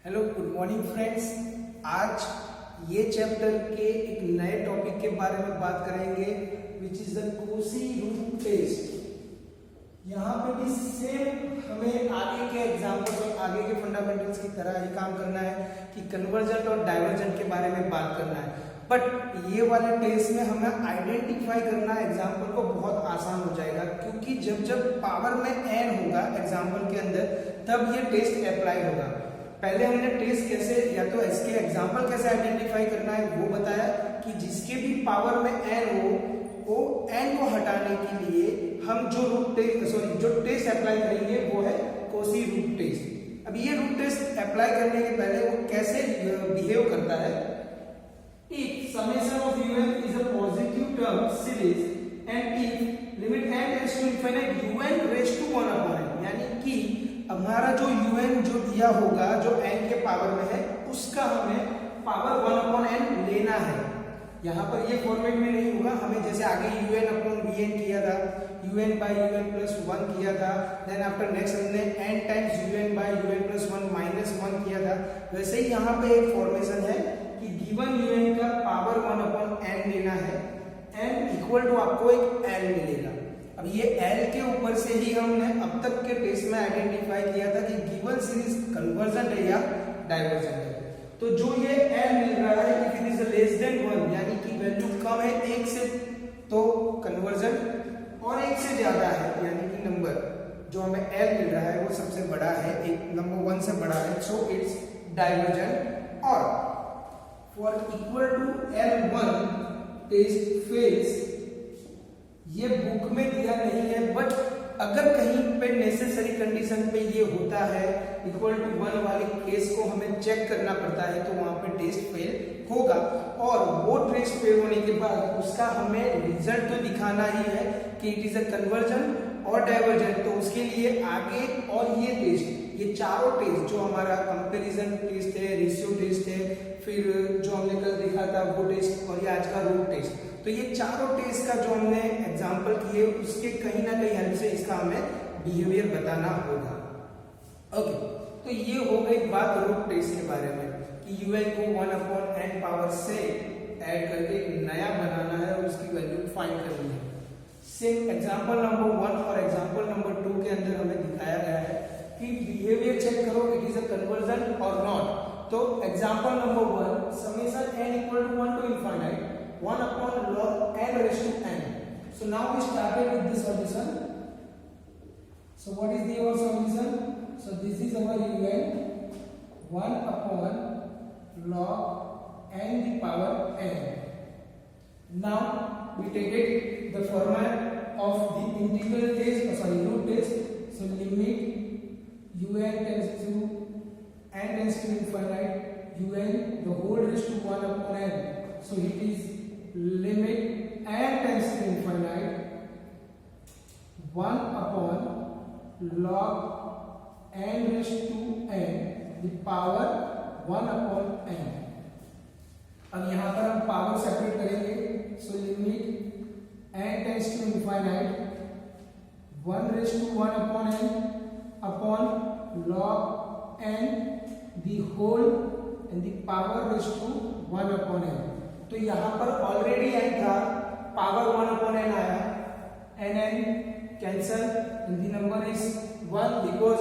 Hello good morning friends. आज ये chapter के एक नए टॉपिक के बारे में बात करेंगे which is the Cauchy root test. यहाँ पे भी सेम हमें आगे के एग्जाम्पल्स और आगे के फंडामेंटल्स की तरह ही काम करना है कि कन्वर्जेंट और डाइवर्जेंट के बारे में बात करना है। बट ये वाले टेस्ट में हमें आइडेंटिफाई करना एग्जाम्पल को बहुत आसान हो जाएगा, क्योंकि जब जब पावर में एन होगा एग्जाम्पल के अंदर तब ये टेस्ट अप्लाई होगा। पहले हमने टेस्ट कैसे या तो इसके एग्जाम्पल कैसे आइडेंटिफाई करना है वो बताया कि जिसके भी पावर में एन हो वो एन को हटाने के लिए हम जो टेस्ट अप्लाई करेंगे वो है कोसी रूट टेस्ट। अब ये रूट टेस्ट अप्लाई करने के पहले वो कैसे बिहेव करता है। If summation of un is a positive term series and if limit n tends to infinite un raised to 1 upon n, यानी कि हमारा जो un जो दिया होगा जो n के पावर में है उसका हमें पावर 1 अपॉन n लेना है। यहाँ पर ये फॉर्मेट में नहीं होगा, हमें जैसे आगे un अपॉन vn किया था, un बाई un प्लस 1 किया था, देन आफ्टर नेक्स्ट हमने n times un by un plus 1 minus 1 किया था, वैसे ही यहाँ पे एक फॉर्मेशन है कि गिवन un का पावर 1 अपॉन n लेना है, n इक्वल टू आपको एक l मिलेगा। अब ये L के ऊपर से ही हमने अब तक के टेस्ट में आइडेंटिफाई किया था कि गिवन सीरीज कन्वर्जेंट है या डाइवर्जेंट है। तो जो ये L मिल रहा है if it is less than 1 यानी कि वैल्यू कम है 1 से तो कन्वर्जेंट, और 1 से ज्यादा है यानी कि नंबर जो हमें L मिल रहा है वो सबसे बड़ा है, एक नंबर 1 से बड़ा है, सो इट्स डाइवर्जेंट। और for equal to L1 test fails, ये बुक में दिया नहीं है बट अगर कहीं पे नेसेसरी कंडीशन पे ये होता है इक्वल टू 1 वाले केस को हमें चेक करना पड़ता है तो वहां पे टेस्ट फेल होगा, और वो टेस्ट फेल होने के बाद उसका हमें रिजल्ट तो दिखाना ही है कि इट इज अ कन्वर्जन और डाइवर्जेंट। तो उसके लिए आगे और ये टेस्ट, ये चारों टेस्ट जो हमारा कंपैरिजन टेस्ट है, रेशियो टेस्ट है, फिर जो हमने कल देखा था वो टेस्ट और ये आज का रूट टेस्ट, तो ये चारों टेस्ट का जो हमने एग्जांपल किए उसके कहीं ना कहीं हेल्प से इसका हमें बिहेवियर बताना होगा। ओके, तो ये हो गई बात रूट टेस्ट के बारे में कि un को 1 अपॉन n पावर से ऐड करके नया बनाना है और उसकी वैल्यू फाइंड करनी है। सेम एग्जांपल नंबर 1 और एग्जांपल नंबर 2 के अंदर हमें दिखाया गया है कि बिहेवियर चेक करो इट इज अ कन्वर्जन और नॉट। तो example number 1 summation n equal to 1 to infinite 1 upon log n raised to n. So now we started with the solution. So what is our solution? So this is our un 1 upon log n the power n. Now we take it the format of the integral test, root test. So limit un tends to n tends to infinite un the whole raised to 1 upon n. So it is limit n tends to infinite 1 upon log n raised to n the power 1 upon n। अब यहां पर हम power separate करेंगे, सो limit n tends to infinite 1 raised to 1 upon n upon log n the whole and the power raised to 1 upon n। तो यहाँ पर already n था, power 1 upon n आया, n cancel and the number is 1 because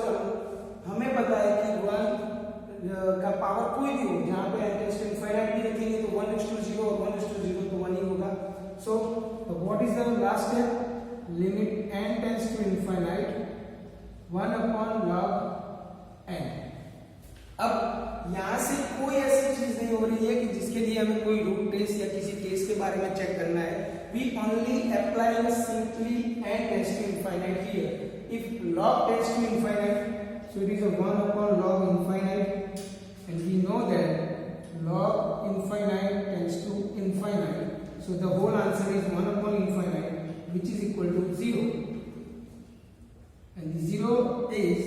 हमें पता है कि 1 का पावर कोई भी हो, जहाँ पे n टेंड्स टू इनफाइनाइट भी रखेंगे तो 1:0 और 1:0 तो 1 ही होगा। So what is the last step, limit n tends to infinite 1 upon log n। अब यहां से कोई ऐसी चीज नहीं हो रही है कि जिसके लिए हमें कोई रूट टेस्ट या किसी टेस्ट के बारे में चेक करना है। We only apply simply n tends to infinite here. If log tends to infinite so it is a 1 upon log infinite and we know that log infinite tends to infinite, so the whole answer is 1 upon infinite which is equal to 0 and the 0 is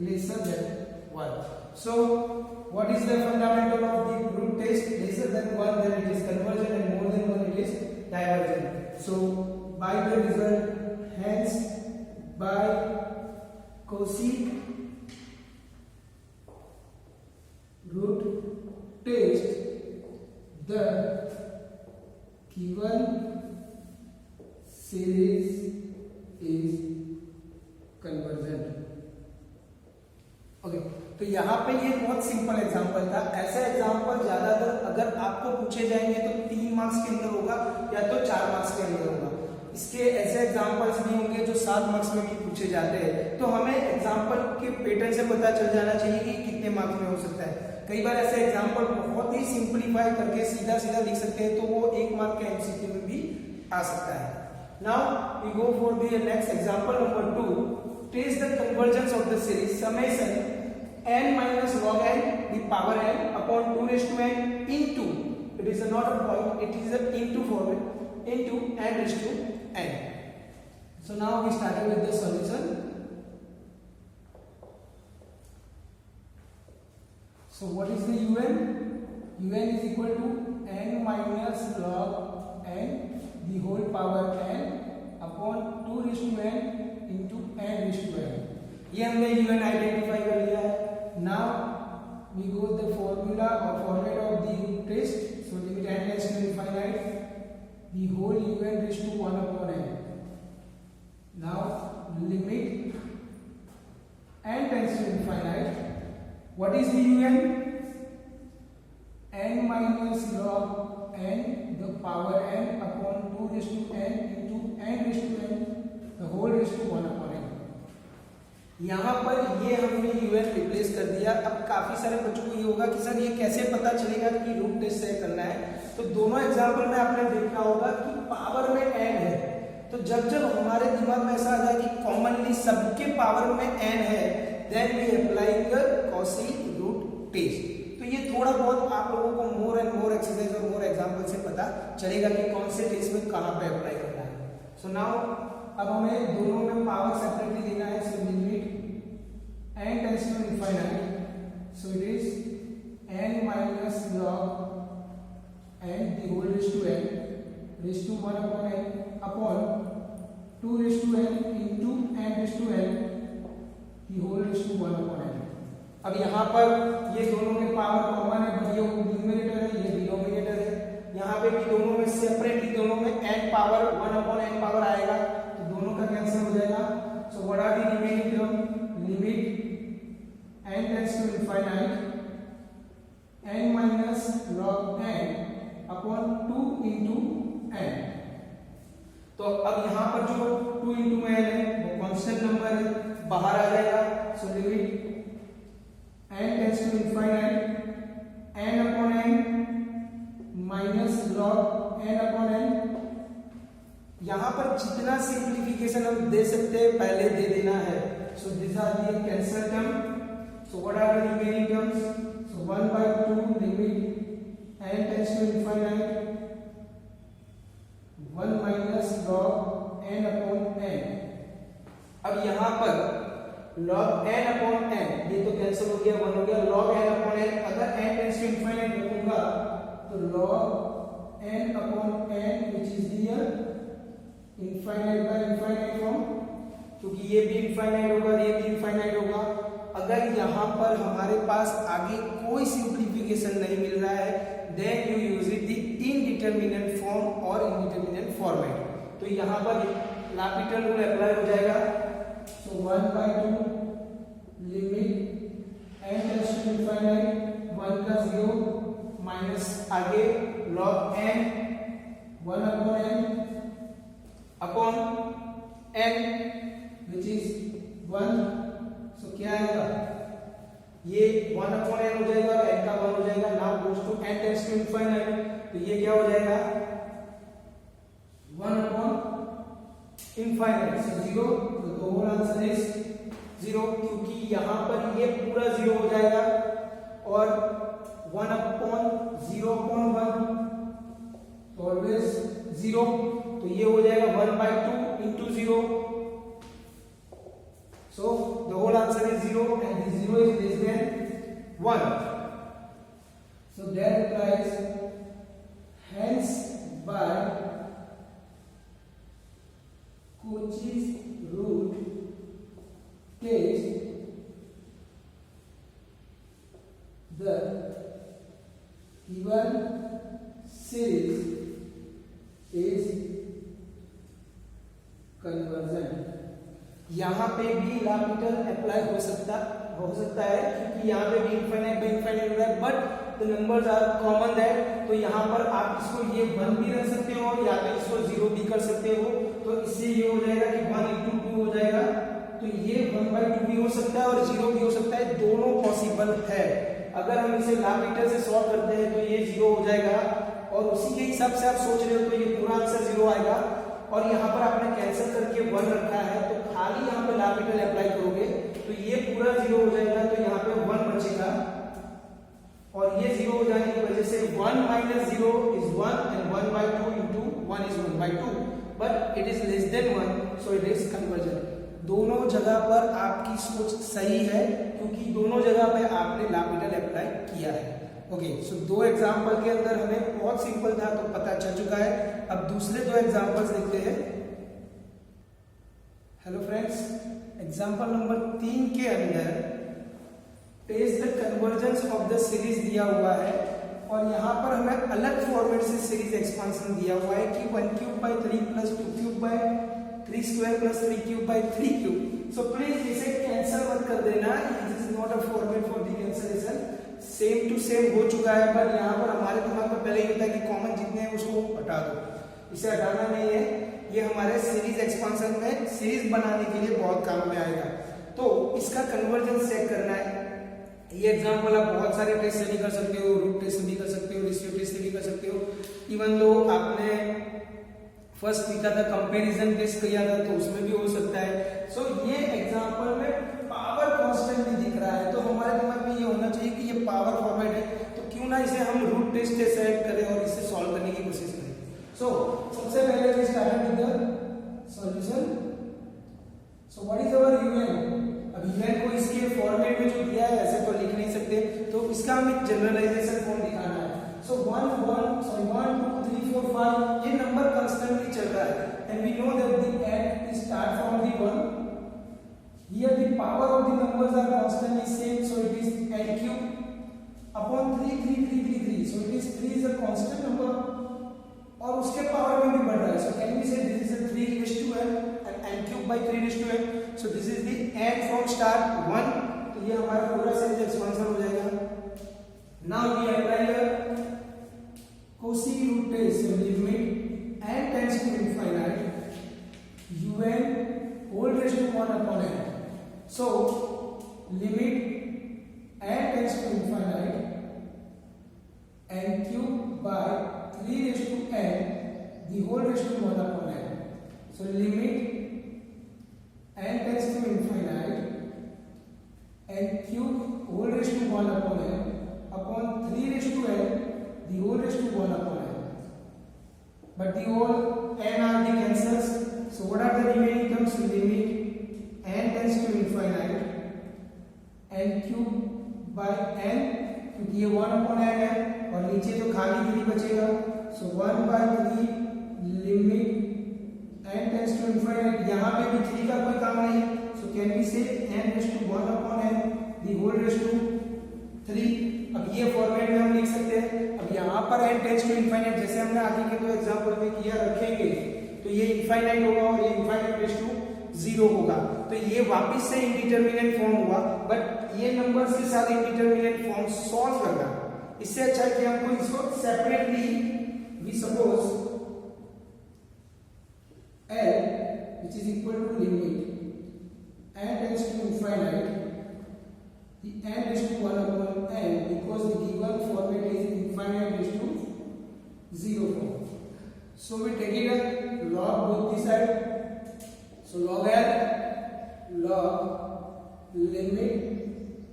lesser than 1. So what is the fundamental of the root test? Lesser than 1 then it is convergent and more than 1 it is divergent. So by the result, hence by Cauchy test the given series is convergent. Okay, तो यहाँ पे ये बहुत simple example था। ऐसा example ज्यादातर अगर आपको पूछे जाएंगे तो 3 मार्क्स के अंदर होगा या तो 4 मार्क्स के अंदर होगा। इसके ऐसे एग्जांपल्स भी होंगे जो 7 मार्क्स में भी पूछे जाते हैं। तो हमें एग्जांपल के पैटर्न से पता चल जाना चाहिए कि कितने मार्क्स में हो सकता है। कई बार ऐसे एग्जांपल बहुत ही सिंपलीफाई करके सीधा सीधा लिख सकते हैं, तो वो 1 मार्क के एमसीक्यू में भी आ सकता है। Now we go for the next example number 2। Trace the convergence of the series summation n minus log n the power n upon 2 raised to n into, it is not a point, it is a into format, into n raised to n. So now we started with the solution. So what is the un? Un is equal to n minus log n the whole power n upon 2 raised to n into n raised to n. ये हमने un identify कर लिया है। Now we go the formula or format of the root test. So limit n tends to infinite, the whole un raised to 1 upon n. Now limit n tends to infinite. What is the un? N minus log n the power n upon 2 raised to n into n raised to n the whole raised to 1 upon n. यहाँ पर ये हमने un replace कर दिया। अब काफी सारे बच्चों को ये होगा कि सर ये कैसे पता चलेगा कि रूट टेस्ट से करना है। तो दोनों एग्जांपल में आपने देखा होगा कि पावर में n है, तो जब जब हमारे दिमाग में ऐसा आ जाए कि कॉमनली सबके पावर में n है, then we applying Cauchy root test. तो ये थोड़ा बहुत आप लोगों को मोर एंड मोर एक्सरसाइज और मोर एग्जांपल से पता चलेगा कि कौन से टेस्ट में कहाँ पे अप्लाई करना है। सो नाउ अब हमें दोनों में पावर सेपरेटली देना है। So limit n tends to infinite, so it is n minus log n the whole raise to n raise to 1 upon n upon 2 raise to n into n raise to n the whole raise to 1 upon n। अब यहाँ पर ये दोनों में power common है, ये numerator है, ये डिनोमिनेटर है। यहाँ पे भी दोनों में सेपरेटली दोनों में n power 1 upon n power आएगा, तो दोनों का कैंसिल हो जाएगा। So what are the remaining term? Limit n tends to infinite n minus log n upon 2 into n। तो अब यहाँ पर जो 2 into n है वो कांस्टेंट नंबर है, बाहर आ जाएगा। So limit n tends to infinite n upon n minus log n upon n। यहाँ पर जितना सिंप्लीफिकेशन हम दे सकते हैं पहले दे देना है। So this are the cancel term. So what are the remaining terms? So 1/2 limit n tends to infinite 1 minus log n upon n। अब यहाँ पर log n अपॉन n ये तो कैंसिल हो गया, 1 हो गया। log n अपॉन n अगर n टेंड्स टू इनफाइनाइट रखूंगा तो log n upon n which is the infinite by infinite form, क्योंकि ये भी इनफाइनाइट होगा, ये भी इनफाइनाइट होगा। अगर यहाँ पर हमारे पास आगे कोई सिंप्लीफिकेशन नहीं मिल रहा है, then you use it the indeterminate form और इनडिटरमिनेंट फॉर्मेट। तो यहाँ पर लापिटल रूल अप्लाई हो जाएगा। So 1/2 limit n tends to infinite 1 का 0 माइनस आगे log n 1 upon n upon n which is 1। सो क्या आएगा? ये 1 अपॉन n हो जाएगा, n का 1 हो जाएगा। Now goes to n tends to infinite, तो ये क्या हो जाएगा? 1 अपॉन इनफाइनाइट से 0। तो द होल आंसर इज 0, क्योंकि यहाँ पर ये पूरा 0 हो जाएगा और 1 अपॉन 0 अपॉन 1 तो ऑलवेज 0। तो ये हो जाएगा 1/2 into 0। So the whole answer is 0 and the 0 is less than 1. So that implies hence by Cauchy's root test the given series is convergent। यहाँ पे भी l'Hopital अप्लाई हो सकता है क्योंकि यहाँ पे भी इनफाइनाइट बाय इनफाइनाइट हो रहा है, but the numbers are common that, तो यहाँ पर आप इसको ये 1 भी रख सकते हो या तो इसको 0 भी कर सकते हो। तो इससे ये हो जाएगा कि 1 into 2 हो जाएगा, तो ये 1/2 भी हो सकता है और 0 भी हो सकता है, दोनों पॉसिबल है। अगर हम इसे l'Hopital से सॉल्व करते हैं तो ये 0 हो जाएगा और उसी के हिसाब से आप सोच रहे हो तो ये पूरा आंसर 0 आएगा। और यहाँ पर आपने कैंसिल करके 1 रखा है तो खाली यहाँ पे l'Hopital अप्लाई करोगे तो ये पूरा 0 हो जाएगा, तो यहाँ पे 1 बचेगा और ये 0 हो जाने की वजह से 1 - 0 is 1 and 1/2 into 1 is 1/2, but it is less than 1, so it is convergent। दोनों जगह पर आपकी सोच सही है क्योंकि दोनों जगह पे आपने l'Hopital अप्लाई किया है। ओके, सो 2 एग्जाम्पल के अंदर हमें बहुत सिंपल था तो पता चल चुका है। अब दूसरे 2 एग्जाम्पल्स देखते हैं। हेलो फ्रेंड्स, एग्जाम्पल नंबर 3 के अंदर test the convergence of the series दिया हुआ है और यहाँ पर हमें अलग फॉर्मेट से सीरीज एक्सपांशन दिया हुआ है कि 1³ / 3 + 2³ / 3² + 3³ / 3³। सो प्लीज इसे कैंसिल मत कर देना, this is not a format for the cancellation. Same to same हो चुका है, पर यहाँ पर हमारे दिमाग में पहले ही होता है कि कॉमन जितने हैं उसको हटा दो, इसे हटाना नहीं है। ये हमारे सीरीज एक्सपांशन में सीरीज बनाने के लिए बहुत काम में आएगा। तो इसका कन्वर्जेंस चेक करना है। ये एग्जांपल आप बहुत सारे टेस्ट से भी कर सकते हो, रूट टेस्ट से भी कर सकते हो, रेशियो टेस्ट से भी कर सकते हो। इवन दो आपने फर्स्ट लिखा था कंपैरिजन टेस्ट किया था तो उसमें भी हो सकता है। सो ये एग्जांपल में पावर कांस्टेंट भी दिख रहा है तो हमारे दिमाग में ये होना चाहिए कि ये पावर फॉर्मेट है, तो क्यों ना इसे हम रूट टेस्ट से सेलेक्ट करें और इसे सॉल्व करने की कोशिश करें। सो सबसे पहले we start with the solution. So what is our u n? अब यूएन को इसके फॉर्मेट में जो दिया है ऐसे तो लिख नहीं सकते, तो इसका हमें एक जनरलाइजेशन फॉर्म दिखाना है। सो 1 2 3 4 5 ये नंबर कांस्टेंटली चल रहा है and we know that the n start from the 1। Here the power of the numbers are constantly same, so it is n³ upon 3 3 3 3 3, so it is 3 is a constant number और उसके power में भी बढ़ रहा है। So can we say this is a 3n and n³/3n, so this is the n from start 1, तो ये हमारा पूरा सीरीज एक्सपेंशन हो जाएगा। Now we apply the Cauchy root test, so limit n tends to infinite un whole raised to 1 upon n। So limit n tends to infinite n³ / 3 raised to n the whole raised to 1 upon n। So limit n tends to infinite n³ whole raised to 1 upon n upon 3 raised to n the whole raised to 1 upon n, but the whole n are the cancels, so what are the remaining terms? Limit n tends to infinite n³ / n, क्योंकि ये 1 upon n है और नीचे तो खाली 3 बचेगा, so 1/3 limit n tends to infinite, यहाँ पे भी 3 का कोई काम नहीं, so can we say n raised to 1 upon n the whole raised to 3। अब ये फॉर्मेट में हम लिख सकते हैं। अब यहाँ पर n टेंड्स टू इनफाइनाइट, जैसे हमने आगे के 2 एग्जांपल में किया रखेंगे तो ये इनफाइनाइट होगा और ये इनफाइनाइट टेंड्स टू 0 होगा, तो ये वापस से इंडिटरमिनेट फॉर्म हुआ, बट ये नंबर्स के साथ इंडिटरमिनेट फॉर्म सॉल्व करना इससे अच्छा है कि हमको इसको separately we suppose l which is equal to limit n tends to infinite the n raised to 1 upon n, because the given format is infinite raised to 0 form. So we take it as log both the side, so log l log limit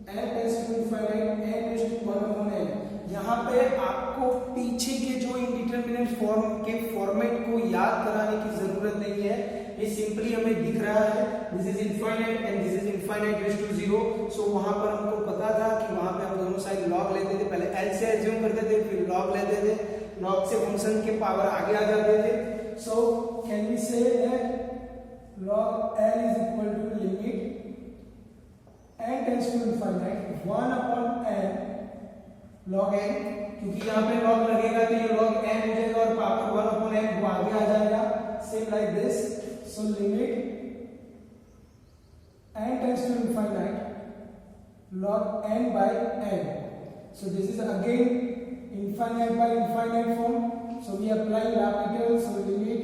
n tends to infinite n raised to 1 upon n। यहाँ पे आपको पीछे के जो indeterminate form के format को याद कराने की जरूरत नहीं है, ये सिंपली हमें दिख रहा है this is infinite and this is infinite raise to 0। So वहां पर हमको पता था कि वहां पे हम दोनों साइड लॉग लेते थे, पहले l से एज्यूम करते थे फिर लॉग लेते थे, लॉग से फंक्शन के पावर आगे आ जाते थे। So can we say that log l is equal to limit n tends to infinite 1 upon n log n, क्योंकि यहाँ पे log लगेगा तो ये log n हो जाएगा और पावर 1 upon n वो आगे आ जाएगा. Same like this. So limit n tends to infinite log n by n. So this is again infinite by infinite form. So we apply L'Hopital. So limit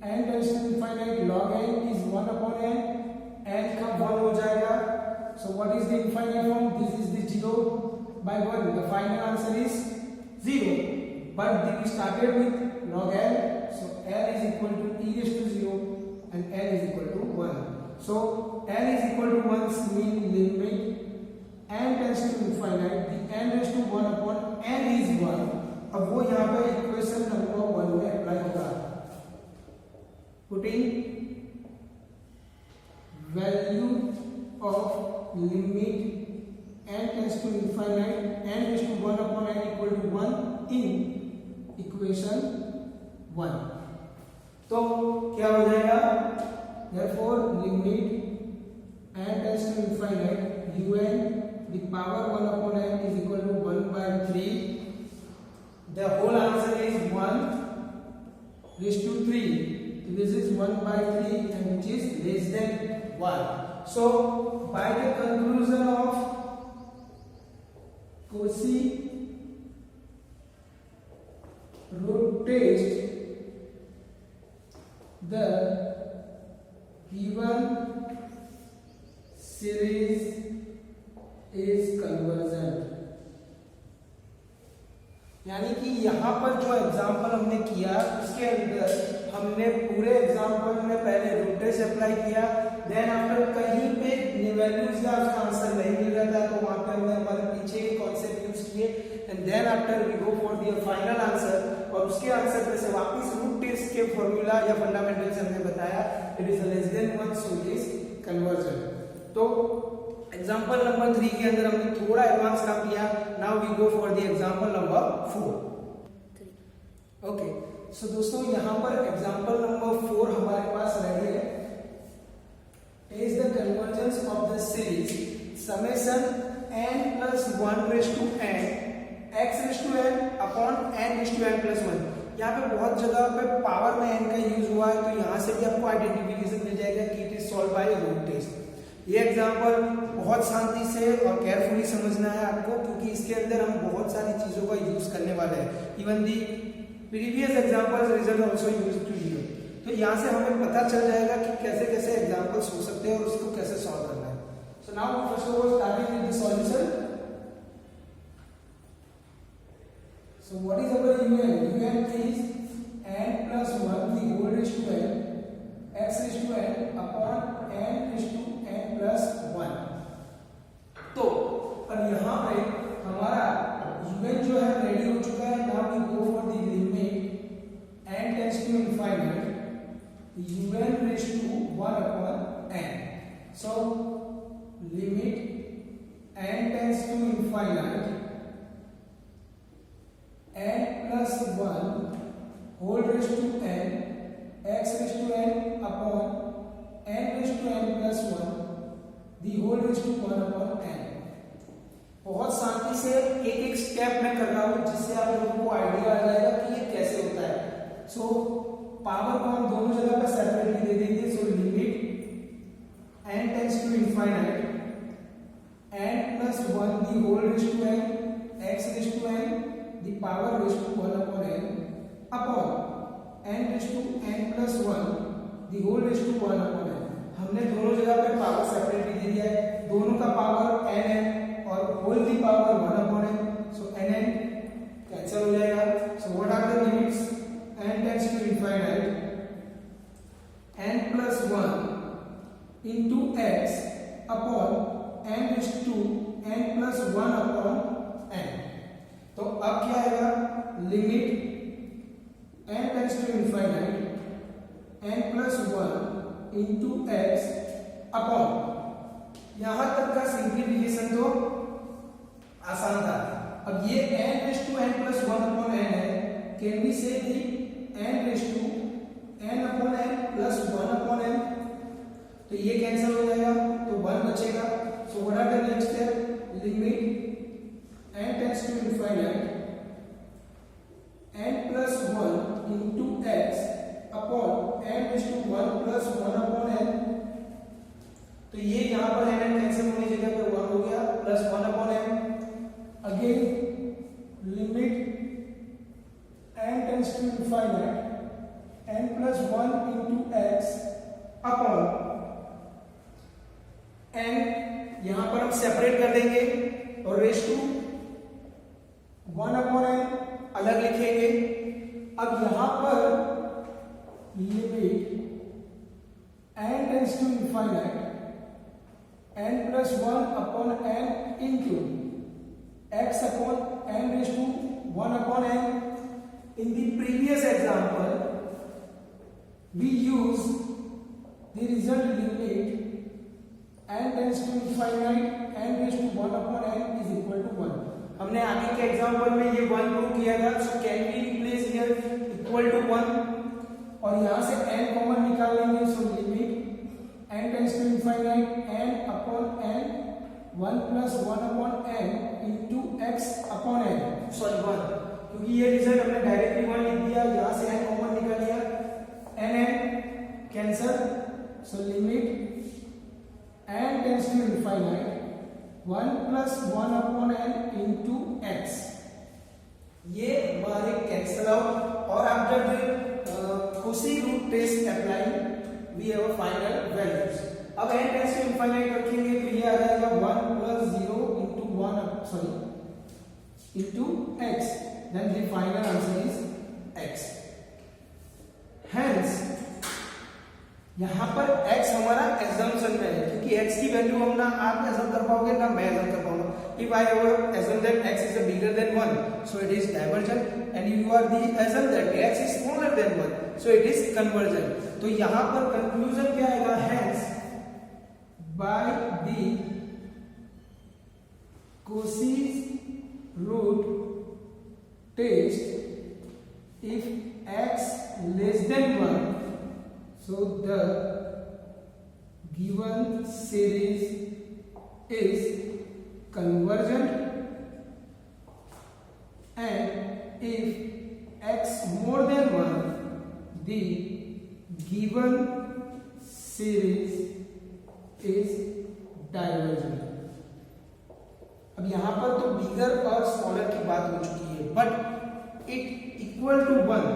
n tends to infinite log n is 1 upon n. n का 1 हो जाएगा. So what is the infinite form? This is the 0 by 1. The final answer is 0. But we started with log n. So n is equal to e raised to 0 and n is equal to 1. So n is equal to 1 means limit n tends to infinite. The n raised to 1 upon n is 1. अब वो यहाँ पे equation number 1 में apply होगा. Putting value of limit n tends to infinite n raised to 1 upon n equal to 1 in equation 1. तो क्या हो जाएगा? Therefore limit n tends to infinite un the power 1 upon n is equal to 1 by 3. The whole answer is 1 raised to 3. This is 1 by 3 and which is less than 1. So by the conclusion of Cauchy root test, the given series is convergent. यानी कि यहाँ पर जो example हमने किया उसके अंदर हमने पूरे एग्जाम्पल में पहले रूट टेस्ट अप्लाई किया. देन आफ्टर कहीं पे वैल्यूज या उसका आंसर नहीं मिल रहा था तो वहां पे हमने हमारे पीछे के कॉन्सेप्ट यूज किए and then after we go for the final answer. और उसके आंसर पे से वापस रूट टेस्ट के फॉर्मूला या फंडामेंटल्स हमने बताया. It is less than 1 so it is convergent. तो एग्जाम्पल नंबर 3 के अंदर हमने थोड़ा एडवांस काम किया. Now we go for the example number 4. Okay so दोस्तों यहाँ पर एग्जाम्पल नंबर 4 हमारे पास रेडी है. Is the convergence of the series summation n plus 1 raised to n x raised to n upon n raised to n plus 1. यहाँ पे बहुत जगह पे पावर में n का यूज हुआ है तो यहाँ से भी आपको आइडेंटिफिकेशन मिल जाएगा कि it is solve by root test. ये एग्जाम्पल बहुत शांति से और केयरफुली समझना है आपको क्योंकि इसके अंदर हम बहुत सारी चीजों का यूज करने वाले हैं. Even the previous examples result also use to here. तो यहाँ से हमें पता चल जाएगा कि कैसे कैसे एग्जाम्पल्स हो सकते हैं और उसको कैसे सॉल्व करना है. So now first of all starting with the solution. So what is our un? un is n plus 1 the whole raised to n x raised to n upon n raised to n plus 1. तो अब यहाँ पे हमारा un जो है ready हो चुका है. Now we go for the limit n tends to infinite un raised to 1 upon n. So limit n tends to infinite n plus 1 whole raised to n x raised to n upon n raised to n plus 1 the whole raised to 1 upon n. बहुत शांति से एक एक step मैं कर रहा हूं जिससे आप लोगों को आइडिया आ जाएगा कि ये कैसे होता है. सो पावर को हम दोनों जगह पर सेपरेटली दे देंगे. सो limit n tends to infinite n plus 1 the whole raised to n x raised to n the power raised to 1 upon n upon n raised to n plus 1 the whole raised to 1 upon n. हमने दोनों जगह पे power separately दे दिया है. दोनों का power nn और whole की power 1 upon n. So nn cancel हो जाएगा. So what are the limits? n tends to infinite n plus 1 into x upon n raised to n plus 1 upon n. तो अब क्या आएगा? Limit n tends to infinite n plus 1 into x upon. यहां तक का simplification तो आसान था. अब ये n raised to n plus 1 upon n है. कैन वी से दी n raised to n upon n plus 1 upon n. तो ये कैंसिल हो जाएगा तो 1 बचेगा. So what are the next step? Limit n tends to infinite n plus 1 into x upon n raised to 1 plus 1 upon n। तो ये यहां पर n कैंसिल होने की जगह पे 1 हो गया plus 1 upon n। Again limit n tends to infinite n plus 1 into x upon n, यहां पर हम सेपरेट कर देंगे और रेज टू 1 अपॉन n अलग लिखेंगे। अब यहां पर limit n tends to infinite n plus 1 upon n into x upon n raise to 1 upon n। In the previous example we use the result limit n tends to infinite n raised to 1 upon n is equal to 1। हमने आगे के example में ये 1 prove किया था, so can we replace here equal to 1 और यहां से n कॉमन निकाल लेंगे। So limit n tends to infinite n upon n 1 plus 1 upon n into x upon n, sorry 1, क्योंकि ये रिजल्ट हमने डायरेक्टली 1 लिख दिया, यहां से n कॉमन निकाल लिया, n cancel. So limit n tends to infinite 1 plus 1 upon n into x, ये हमारे कैंसल आउट। और after the Cauchy root test apply we have a final values. अब n tends to infinite रखेंगे तो ये आ जाएगा 1 plus 0 into 1 sorry into x, then the final answer is x। hence यहां पर x हमारा assumption में है, क्योंकि x की वैल्यू हम ना आप assume कर पाओगे ना मैं assume कर पाऊंगा। If I have assumed that x is bigger than 1, so it is divergent, and you are the assume that x is smaller than 1, so it is convergent। तो यहां पर conclusion क्या आएगा? hence by the Cauchy's root test, if x less than 1, so the given series is convergent, and if x more than 1, the given series is divergent। अब यहां पर तो बिगर और स्मॉलर की बात हो चुकी है, बट इट इक्वल टू 1,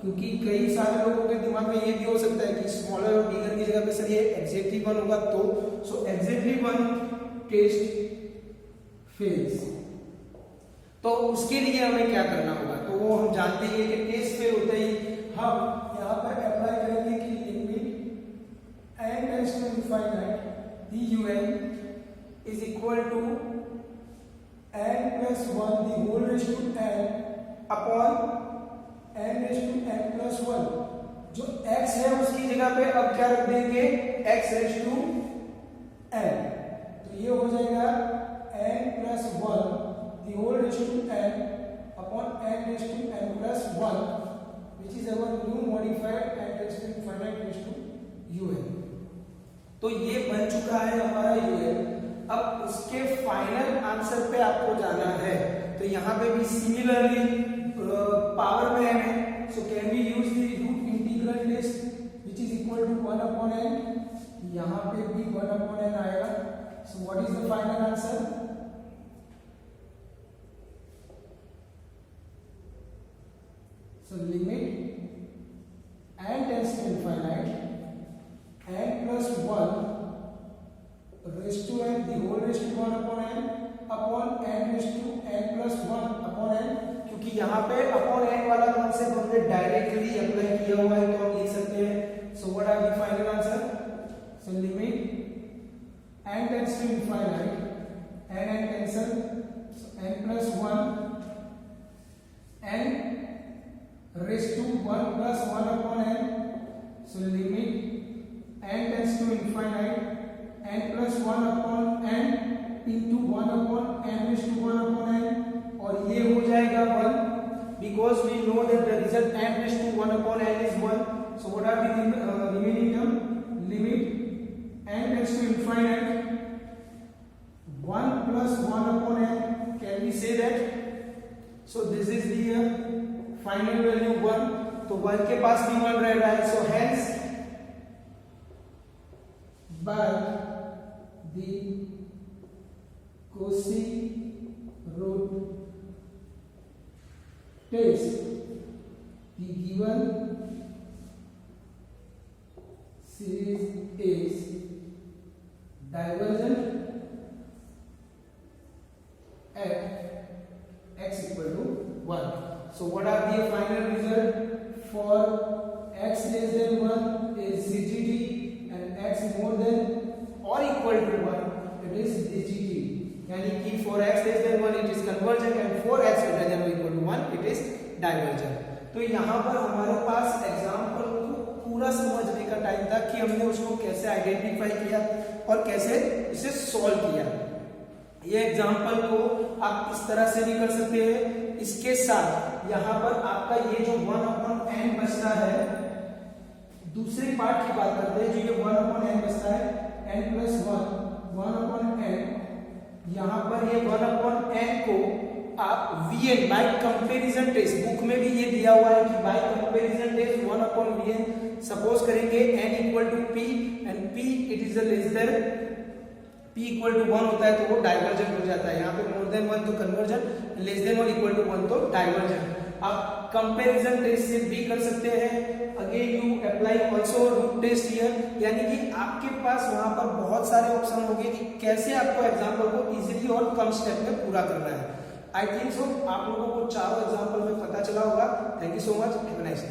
क्योंकि कई सारे लोगों के दिमाग में ये भी हो सकता है कि स्मॉलर और बिगर की जगह पे सर ये एग्जैक्टली 1 होगा, तो सो एग्जैक्टली 1 टेस्ट फेल्स। तो उसके लिए हमें क्या करना होगा? तो वो हम जानते हैं कि टेस्ट फेल होते ही हम यहां पर अप्लाई करेंगे कि limit n tends to infinite dun is equal to n plus 1 the whole raised to n upon n raised to n plus 1। जो x है उसकी जगह पे अब क्या रख देंगे? x raised to n, तो ये हो जाएगा n plus 1 the whole raised to n upon n raised to n plus 1, which is our new modified n raised to infinite raised to un। तो ये बन चुका है हमारा un। अब उसके फाइनल आंसर पे आपको जाना है, तो यहाँ पे भी सिमिलरली पावर में है, so can we use the root integral test which is equal to 1 upon n। यहाँ पे भी 1 अपॉन n आएगा। So what is the final answer? So limit n tends to infinite n plus 1 raised to n the whole raised to 1 upon n raised to n plus 1 upon n, क्योंकि यहाँ पे upon n वाला concept हमने directly apply किया हुआ है, तो हम लिख सकते हैं। So what are the final answer? So limit n tends to infinite n cancel, so n plus 1 n raised to 1 plus 1 upon n, so limit n tends to infinite n plus 1 upon n into 1 upon n raised to 1 upon n, और ये हो जाएगा 1 because we know that the result n raised to 1 upon n is 1। so what are the remaining term? Limit n tends to infinite 1 plus 1 upon n, can we say that so this is the final value 1, तो 1 के पास भी 1 रह रहा है, so hence by the Cauchy root test the given series is divergent at x equal to 1. So what are the final result? For x less than 1 is CGT and x more than or equal to 1 it is DGT. यानी कि for x less than 1 it is convergent and for x greater than or equal to 1 it is divergent. तो यहाँ पर हमारे पास example को पूरा समझने का टाइम था कि हमने उसको कैसे आइडेंटिफाई किया और कैसे इसे सॉल्व किया। ये एग्जाम्पल को आप इस तरह से भी कर सकते हैं। इसके साथ यहाँ पर आपका ये जो 1/n बचता है, दूसरे पार्ट की बात करते हैं, जो ये 1/n बचता है n + 1 1/n, यहाँ पर ये 1/n को आप Vn by comparison test, book में भी ये दिया हुआ है कि by comparison test 1/Vn suppose करेंगे n equal to p and p it is less than p equal to 1 होता है तो वो डाइवर्जेंट हो जाता है। यहाँ पे मोर देन 1 तो कन्वर्जन, लेस देन और इक्वल टू 1 तो डाइवर्जेंट। आप कंपैरिजन टेस्ट से भी कर सकते हैं। Again you apply also root test here, यानी कि आपके पास वहां पर बहुत सारे ऑप्शन होंगे कि कैसे आपको एग्जांपल को इजीली और कम स्टेप में पूरा करना है। आई थिंक सो आप लोगों को चारों एग्जांपल में पता चला होगा। Thank you so much, have a nice day.